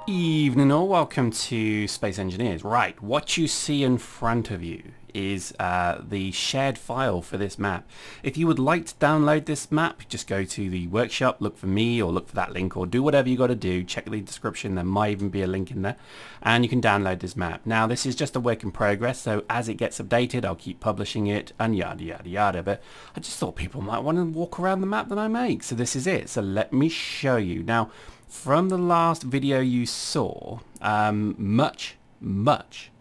Evening all, welcome to Space Engineers. Right, what you see in front of you is the shared file for this map. If you would like to download this map, just go to the workshop, look for me or look for that link or do whatever you got to do. Check the description, there might even be a link in there and you can download this map. Now this is just a work in progress, so as it gets updated I'll keep publishing it and yada yada yada, but I just thought people might want to walk around the map that I make, so this is it. So let me show you. Now from the last video you saw, much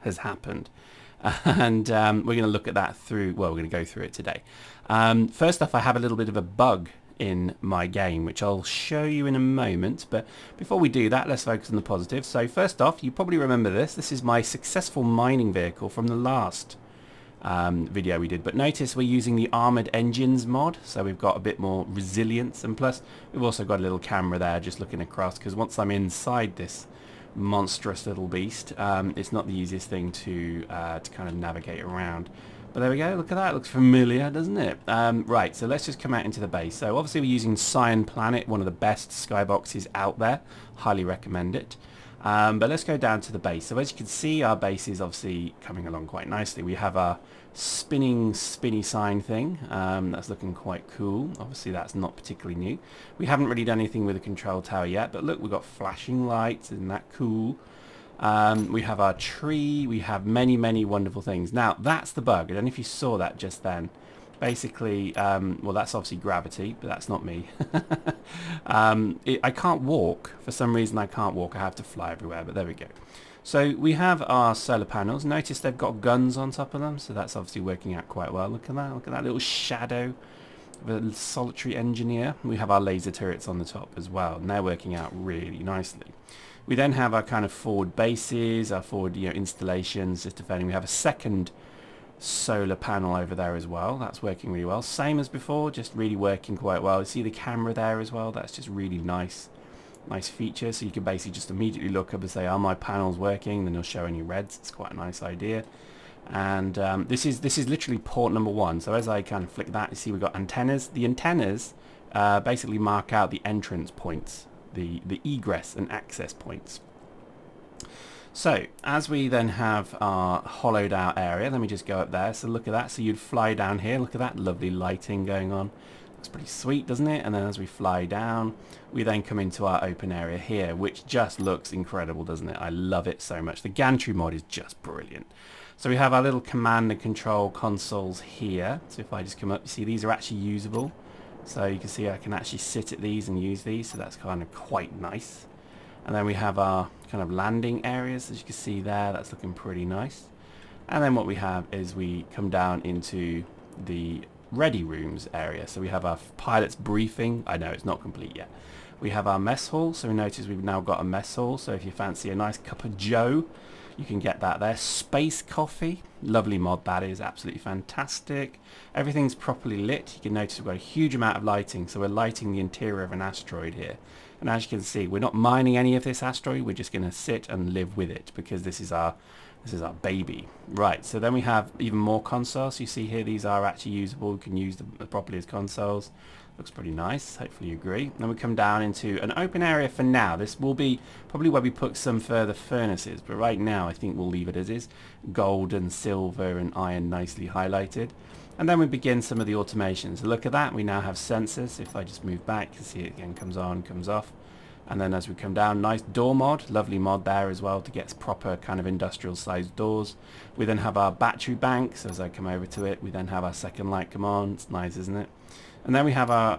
has happened. And we're going to look at that through, well, we're going to go through it today. First off, I have a little bit of a bug in my game, which I'll show you in a moment. But before we do that, let's focus on the positive. So first off, you probably remember this. This is my successful mining vehicle from the last video we did, but notice we're using the armored engines mod, so we've got a bit more resilience, and plus we've also got a little camera there just looking across, because once I'm inside this monstrous little beast, it's not the easiest thing to kind of navigate around. But there we go, look at that, it looks familiar, doesn't it? Right, so let's just come out into the base. So obviously we're using Cyan Planet, one of the best skyboxes out there, highly recommend it. But let's go down to the base. So as you can see, our base is obviously coming along quite nicely. We have our spinny sign thing. That's looking quite cool. Obviously that's not particularly new. We haven't really done anything with the control tower yet, but look, we've got flashing lights. Isn't that cool? We have our tree. We have many wonderful things. Now that's the bug. I don't know if you saw that just then. Basically, well, that's obviously gravity, but that's not me. I can't walk. For some reason I can't walk. I have to fly everywhere, but there we go. So we have our solar panels. Notice they've got guns on top of them, so that's obviously working out quite well. Look at that. Look at that little shadow of a solitary engineer. We have our laser turrets on the top as well, and they're working out really nicely. We then have our kind of forward bases, our forward installations, just defending. We have a second solar panel over there as well. That's working really well. Same as before, just really working quite well. You see the camera there as well. That's just really nice feature. So you can basically just immediately look up and say, are my panels working? Then it'll show any reds. It's quite a nice idea. And this is literally port number 1. So as I kind of flick that, you see we've got antennas. The antennas basically mark out the entrance points, the egress and access points. So as we then have our hollowed out area, let me just go up there. So look at that. So you'd fly down here. Look at that lovely lighting going on. Looks pretty sweet, doesn't it? And then as we fly down, we then come into our open area here, which just looks incredible, doesn't it? I love it so much. The gantry mod is just brilliant. So we have our little command and control consoles here. So if I just come up, you see these are actually usable. So you can see I can actually sit at these and use these. So that's kind of quite nice. And then we have our kind of landing areas, as you can see there. That's looking pretty nice. And then what we have is we come down into the ready rooms area. So we have our pilot's briefing. I know it's not complete yet. We have our mess hall. So notice we've now got a mess hall. So if you fancy a nice cup of joe, you can get that there. Space coffee. Lovely mod that is. Absolutely fantastic. Everything's properly lit. You can notice we've got a huge amount of lighting. So we're lighting the interior of an asteroid here. And as you can see, we're not mining any of this asteroid. We're just going to sit and live with it because this is our baby. Right, so then we have even more consoles. You see here, these are actually usable. We can use them properly as consoles. Looks pretty nice. Hopefully you agree. Then we come down into an open area for now. This will be probably where we put some further furnaces, but right now I think we'll leave it as is. Gold and silver and iron nicely highlighted. And then we begin some of the automations. So look at that, we now have sensors. If I just move back, you can see it again comes on, comes off. And then as we come down, nice door mod, lovely mod there as well to get proper kind of industrial sized doors. We then have our battery banks. As I come over to it, we then have our second light come on. It's nice, isn't it? And then we have our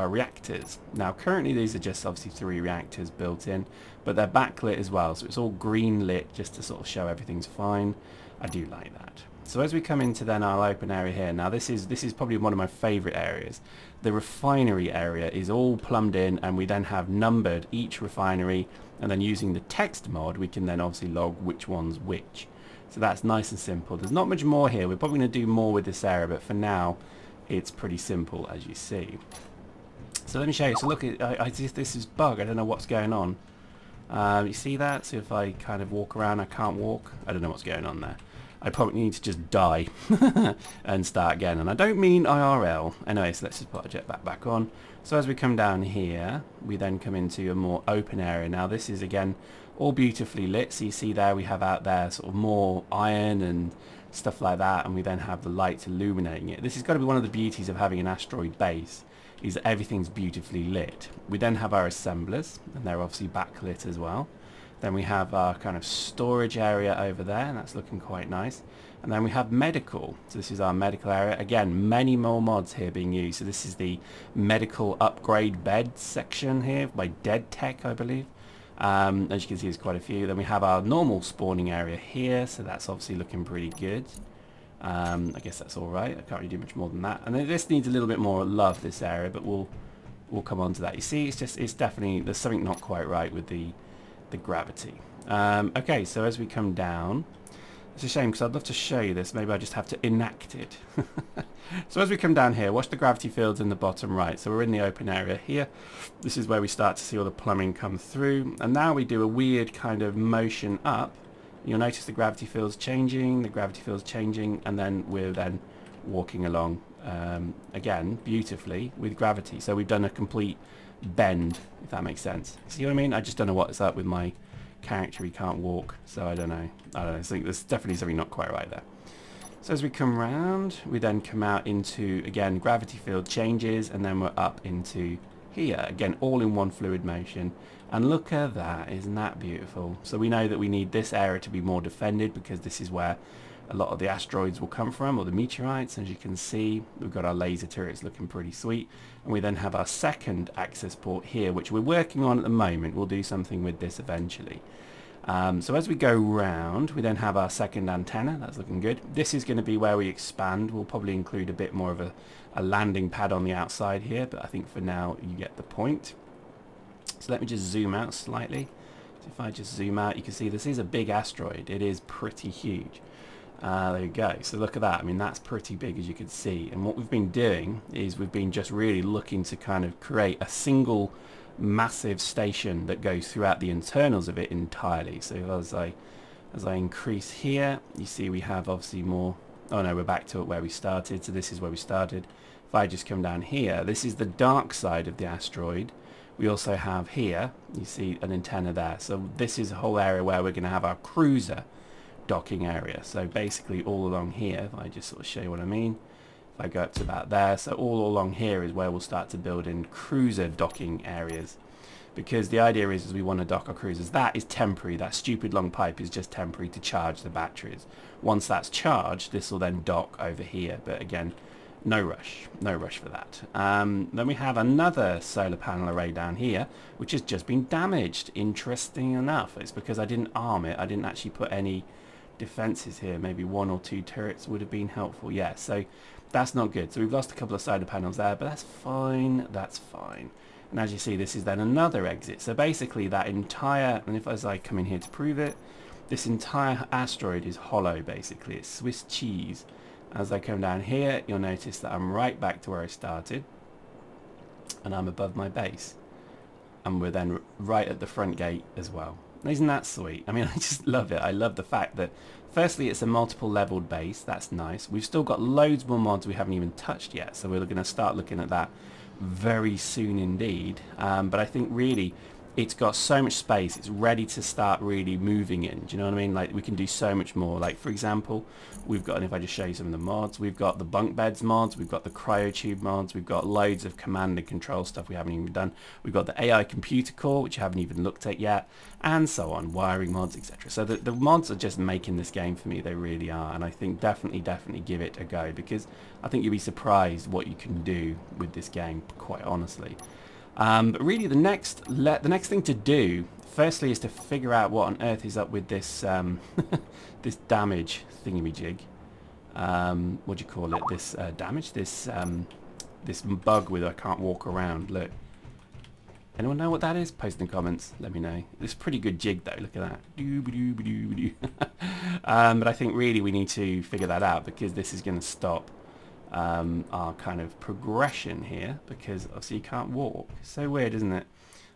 reactors. Now currently these are just obviously 3 reactors built in, but they're backlit as well. So it's all green lit just to sort of show everything's fine. I do like that. So as we come into then our open area here, now this is probably one of my favorite areas. The refinery area is all plumbed in, and we then have numbered each refinery, and then using the text mod we can then obviously log which one's which. So that's nice and simple. There's not much more here. We're probably going to do more with this area, but for now it's pretty simple, as you see. So let me show you. So look, this is bug. I don't know what's going on. You see that? So if I kind of walk around, I can't walk. I don't know what's going on there. I probably need to just die and start again. And I don't mean IRL. Anyway, so let's just put our jetpack back on. So as we come down here, we then come into a more open area. Now this is again all beautifully lit. So you see there we have out there sort of more iron and stuff like that, and we then have the lights illuminating it. This has got to be one of the beauties of having an asteroid base, is that everything's beautifully lit. We then have our assemblers, and they're obviously backlit as well. Then we have our kind of storage area over there, and that's looking quite nice. And then we have medical. So this is our medical area. Again, many more mods here being used. So this is the medical upgrade bed section here by Dead Tech, I believe. As you can see, there's quite a few. Then we have our normal spawning area here, so that's obviously looking pretty good. I guess that's all right. I can't really do much more than that. And then this needs a little bit more love, this area, but we'll come on to that. You see, it's definitely, there's something not quite right with the gravity. Okay, so as we come down, it's a shame because I'd love to show you this. Maybe I just have to enact it. So as we come down here, watch the gravity fields in the bottom right. So we're in the open area here. This is where we start to see all the plumbing come through. And now we do a weird kind of motion up. You'll notice the gravity field's changing, and then we're then walking along again beautifully with gravity. So we've done a complete bend, if that makes sense. See what I mean? I just don't know what's up with my character. He can't walk, so I don't know. I think there's definitely something not quite right there. So as we come round, we then come out into, again, gravity field changes, and then we're up into here. Again, all in one fluid motion. And look at that, isn't that beautiful? So we know that we need this area to be more defended, because this is where a lot of the asteroids will come from, or the meteorites. As you can see, we've got our laser turrets looking pretty sweet. And we then have our second access port here, which we're working on at the moment. We'll do something with this eventually. So as we go round, we then have our second antenna. That's looking good. This is going to be where we expand. We'll probably include a bit more of a landing pad on the outside here, but I think for now you get the point. So let me just zoom out slightly. So if I just zoom out, you can see this is a big asteroid. It is pretty huge. There you go. So look at that. I mean, that's pretty big, as you can see. And what we've been doing is we've been just really looking to kind of create a single massive station that goes throughout the internals of it entirely. So as I increase here, you see we have obviously more. Oh no, we're back to where we started. So this is where we started. If I just come down here, this is the dark side of the asteroid. We also have here, you see an antenna there. So this is a whole area where we're going to have our cruiser docking area. So basically all along here, if I just sort of show you what I mean, if I go up to about there, so all along here is where we'll start to build in cruiser docking areas, because the idea is we want to dock our cruisers. That is temporary. That stupid long pipe is just temporary to charge the batteries. Once that's charged, this will then dock over here, but again, no rush for that. Then we have another solar panel array down here, which has just been damaged. Interesting enough, it's because I didn't arm it. I didn't actually put any defenses here. Maybe 1 or 2 turrets would have been helpful. Yeah, so that's not good. So we've lost a couple of solar panels there, but that's fine. That's fine. And as you see, this is then another exit. So basically that entire, and if as I come in here to prove it, this entire asteroid is hollow basically. It's Swiss cheese. As I come down here, you'll notice that I'm right back to where I started, and I'm above my base. And we're then right at the front gate as well. Isn't that sweet? I mean, I just love it. I love the fact that, firstly, it's a multiple leveled base. That's nice. We've still got loads more mods we haven't even touched yet, so we're going to start looking at that very soon indeed. But I think really it's got so much space, it's ready to start really moving in. Do you know what I mean? Like, we can do so much more. Like, for example, we've got, and if I just show you some of the mods, we've got the bunk beds mods, we've got the cryotube mods, we've got loads of command and control stuff we haven't even done. We've got the AI computer core, which I haven't even looked at yet, and so on, wiring mods, etc. So the mods are just making this game for me. They really are, and I think definitely give it a go, because I think you'll be surprised what you can do with this game, quite honestly. But really the next thing to do, firstly, is to figure out what on earth is up with this this damage thingamajig. What do you call it? This damage? This bug with I can't walk around. Look. Anyone know what that is? Post in the comments. Let me know. It's a pretty good jig though. Look at that. But I think really we need to figure that out, because this is going to stop our kind of progression here, because obviously you can't walk. So weird, isn't it?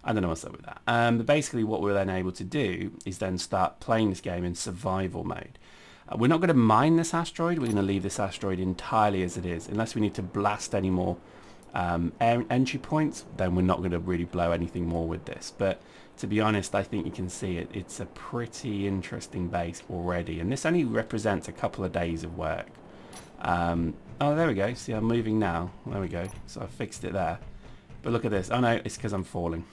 I don't know what's up with that. But basically what we're then able to do is then start playing this game in survival mode. We're not going to mine this asteroid. We're going to leave this asteroid entirely as it is. Unless we need to blast any more entry points, then we're not going to really blow anything more with this. But to be honest, I think you can see it. It's a pretty interesting base already. And this only represents a couple of days of work. Oh, there we go. See, I'm moving now. There we go. So I fixed it there. But look at this. Oh, no, it's because I'm falling.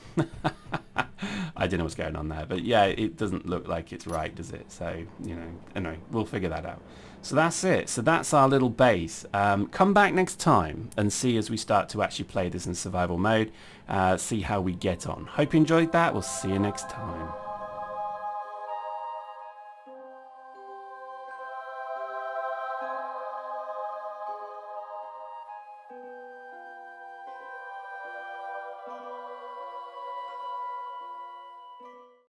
I don't know what's going on there. But yeah, it doesn't look like it's right, does it? So, you know, anyway, we'll figure that out. So that's it. So that's our little base. Come back next time and see as we start to actually play this in survival mode. See how we get on. Hope you enjoyed that. We'll see you next time.